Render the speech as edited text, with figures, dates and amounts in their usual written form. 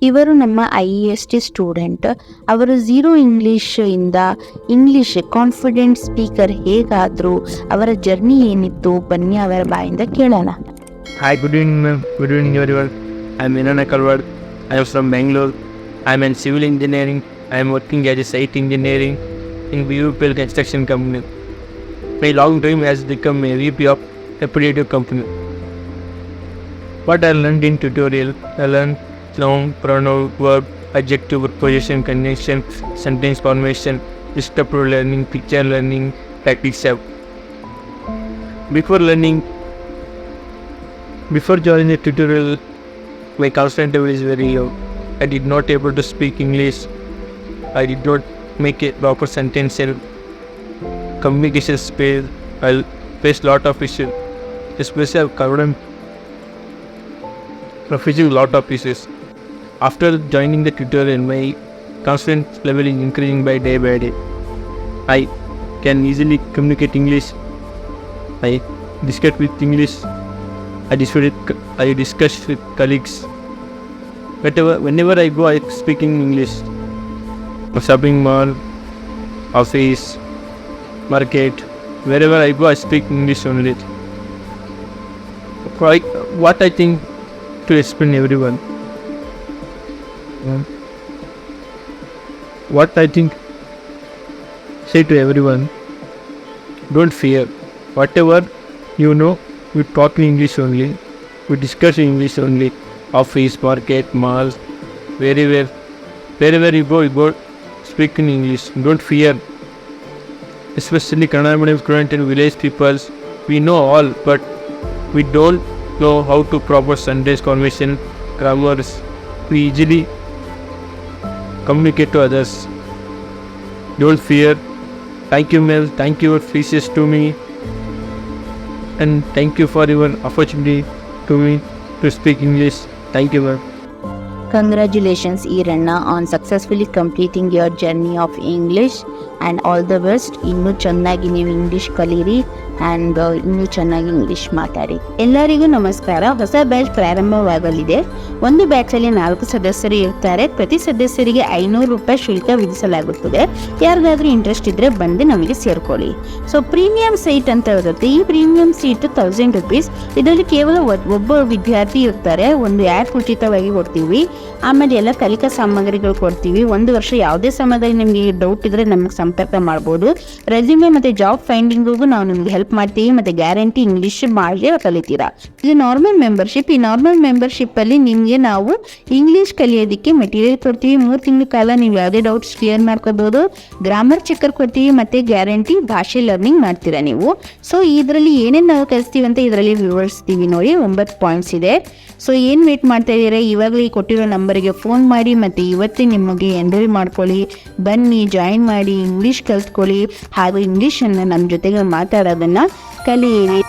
ಇವರು ನಮ್ಮ IEST student. ಅವರು ಝೀರೋ ಇಂಗ್ಲೀಷಿಂದ ಇಂಗ್ಲೀಷ್ ಕಾನ್ಫಿಡೆಂಟ್ ಸ್ಪೀಕರ್ ಹೇಗಾದರು, ಅವರ ಜರ್ನಿ ಏನಿತ್ತು, ಬನ್ನಿ ಅವರ ಬಾಯಿಂದ ಕೇಳೋಣ. Hi, good evening, ma'am. Good evening, everyone. I'm Vinana Kalwad. I am from Bangalore. I'm in civil engineering. I am working as a site engineering in VUPL construction company. My long dream has become a VP of repetitive company. What I learned in tutorial, I learned noun, pronoun, verb, adjective, preposition, conjunction, sentence formation, descriptive learning, picture learning, tactics. Before joining the tutorial, my confidence level is very low. I did not able to speak English. I did not make a proper sentence and communication space. I faced lot of issues, especially I've covered facing lot of issues. After joining the tutorial, my confidence level is increasing by day. I can easily communicate English. I discuss with English. I discuss with colleagues. Whenever I go, I speak in English. Shopping mall, office, market, wherever I go, I speak English only. What I think to explain everyone. What I think say to everyone, don't fear. Whatever you know, we talk in English only. We discuss in English only. Office, market, malls, wherever you go, speak in English. Don't fear. Especially Kannada medium student and village peoples, we know all, but we don't know how to proper sentence conversation, grammars. We easily communicate to others. Don't fear. Thank you, Mel. Thank you for precious to me, and thank you for your opportunity to me to speak English. Thank you, ma'am. Congratulations, Iranna, on successfully completing your journey of English, and all the best. ಇನ್ನೂ ಚೆನ್ನಾಗಿ ನೀವು English ಕಲೀರಿ and ಇನ್ನೂ ಚೆನ್ನಾಗಿ English ಮಾತಾಡಿ. ಎಲ್ಲರಿಗೂ ನಮಸ್ಕಾರ. ಹೊಸ ಬ್ಯಾಚ್ ಪ್ರಾರಂಭವಾಗಲಿದೆ. ಒಂದು ಬ್ಯಾಚಲ್ಲಿ 4 ಸದಸ್ಯರು ಇರ್ತಾರೆ. ಪ್ರತಿ ಸದಸ್ಯರಿಗೆ 500 ರೂಪಾಯಿ ಶುಲ್ಕ ವಿಧಿಸಲಾಗುತ್ತದೆ. ಯಾರಿಗಾದ್ರೂ ಇಂಟ್ರೆಸ್ಟ್ ಇದ್ದರೆ ಬಂದು ನಮಗೆ ಸೇರ್ಕೊಳ್ಳಿ. ಸೊ ಪ್ರೀಮಿಯಂ ಸೀಟ್ ಅಂತ ಇರುತ್ತೆ. ಈ ಪ್ರೀಮಿಯಂ ಸೀಟ್ 1000 rupees. ಇದರಲ್ಲಿ ಕೇವಲ ಒಬ್ಬ ವಿದ್ಯಾರ್ಥಿ ಇರ್ತಾರೆ. ಒಂದು ಆ್ಯಪ್ ಉಚಿತವಾಗಿ ಕೊಡ್ತೀವಿ. ಆಮೇಲೆ ಎಲ್ಲ ಕಲಿಕಾ ಸಾಮಗ್ರಿಗಳು ಕೊಡ್ತೀವಿ. 1 ವರ್ಷ ಯಾವುದೇ ಸಮಯದಲ್ಲಿ ನಿಮಗೆ ಡೌಟ್ ಇದ್ದರೆ ನಮಗೆ ಸಂಪರ್ಕ ಮಾಡ್ಬೋದು. ರೆಸ್ಯೂಮೆ ಮತ್ತು ಜಾಬ್ ಫೈಂಡಿಂಗಿಗೂ ನಾವು ನಿಮ್ಗೆ ಹೆಲ್ಪ್ ಮಾಡ್ತೀವಿ. ಮತ್ತು ಗ್ಯಾರಂಟಿ ಇಂಗ್ಲೀಷ್ ಮಾಡಿ ಕಲಿತೀರಾ. ಇದು ನಾರ್ಮಲ್ ಮೆಂಬರ್ಶಿಪ್. ಈ ನಾರ್ಮಲ್ ಮೆಂಬರ್ಶಿಪ್ಪಲ್ಲಿ ನಿಮಗೆ ನಾವು ಇಂಗ್ಲೀಷ್ ಕಲಿಯೋದಕ್ಕೆ ಮೆಟೀರಿಯಲ್ ಕೊಡ್ತೀವಿ. 3 ತಿಂಗಳ ಕಾಲ ನೀವು ಯಾವುದೇ ಡೌಟ್ಸ್ ಕ್ಲಿಯರ್ ಮಾಡ್ಕೋಬೋದು. ಗ್ರಾಮರ್ ಚೆಕ್ಕರ್ ಕೊಡ್ತೀವಿ ಮತ್ತು ಗ್ಯಾರಂಟಿ ಭಾಷೆ ಲರ್ನಿಂಗ್ ಮಾಡ್ತೀರಾ ನೀವು. ಸೊ ಇದರಲ್ಲಿ ಏನೇನು ನಾವು ಕಲಿಸ್ತೀವಿ ಅಂತ ಇದರಲ್ಲಿ ವಿವರಿಸ್ತೀವಿ ನೋಡಿ. 9 ಪಾಯಿಂಟ್ಸ್ ಇದೆ. ಸೊ ಏನು ವೇಟ್ ಮಾಡ್ತಾ ಇದ್ದೀರಾ? ಇವಾಗಲೇ ಕೊಟ್ಟಿರೋ ನಂಬರಿಗೆ ಫೋನ್ ಮಾಡಿ ಮತ್ತು ಇವತ್ತೇ ನಿಮಗೆ ಎನ್ರೋಲ್ ಮಾಡ್ಕೊಳ್ಳಿ. ಬನ್ನಿ, ಜಾಯಿನ್ ಮಾಡಿ, ಇಂಗ್ಲೀಷ್ ಕಲ್ತ್ಕೊಳ್ಳಿ ಹಾಗೂ ಇಂಗ್ಲೀಷನ್ನು ನಮ್ಮ ಜೊತೆಗೆ ಮಾತಾಡೋದನ್ನು ಕಲಿಯಿರಿ.